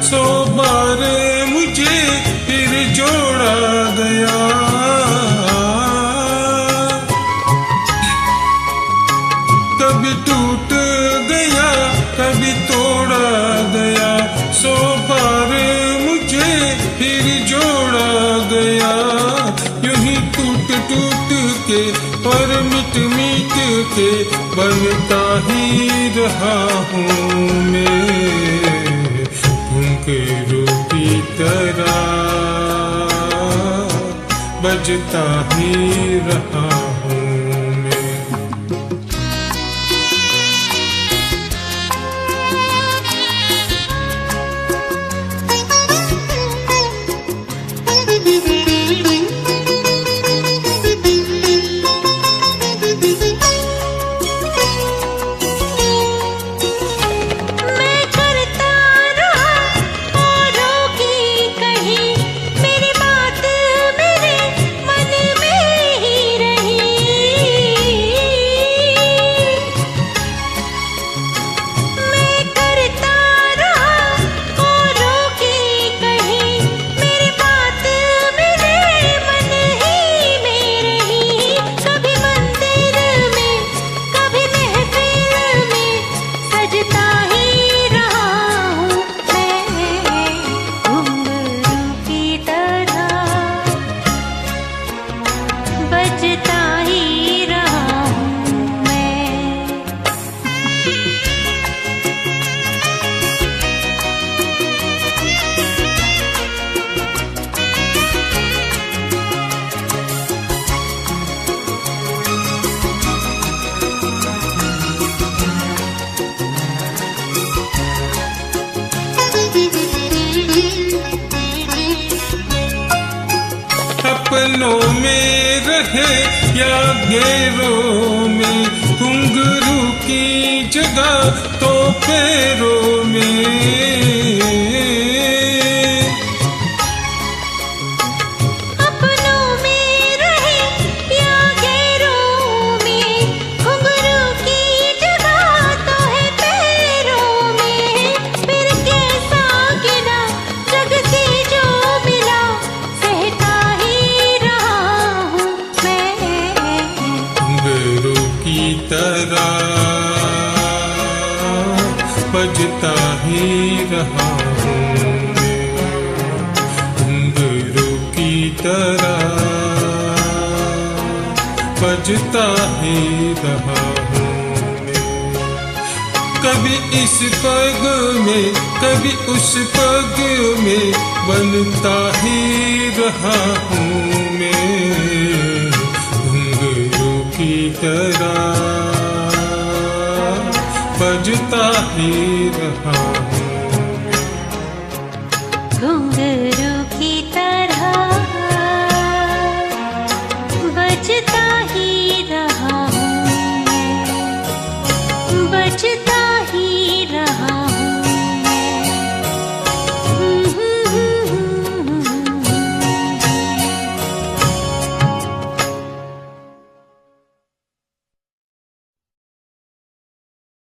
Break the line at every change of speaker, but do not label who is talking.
100 बार मुझे फिर जोड़ा गया। कभी टूट गया कभी तोड़ा गया, 100 बार मुझे फिर जोड़ा गया। यूं ही टूट टूट के और मिट मिट के बनता ही रहा हूँ मैं, घुंघरू की तरह बजता ही रहा हूँ मैं। सपनों में रहे या घेरों में, घुंघरू की जगह तो पैरों में। तरह बजता ही रहा हूँ मैं, घुंघरू की तरह बजता ही रहा हूँ मैं। कभी इस पग में कभी उस पग में बनता ही रहा हूँ मैं, घुंघरू की तरह बजता ही रहा।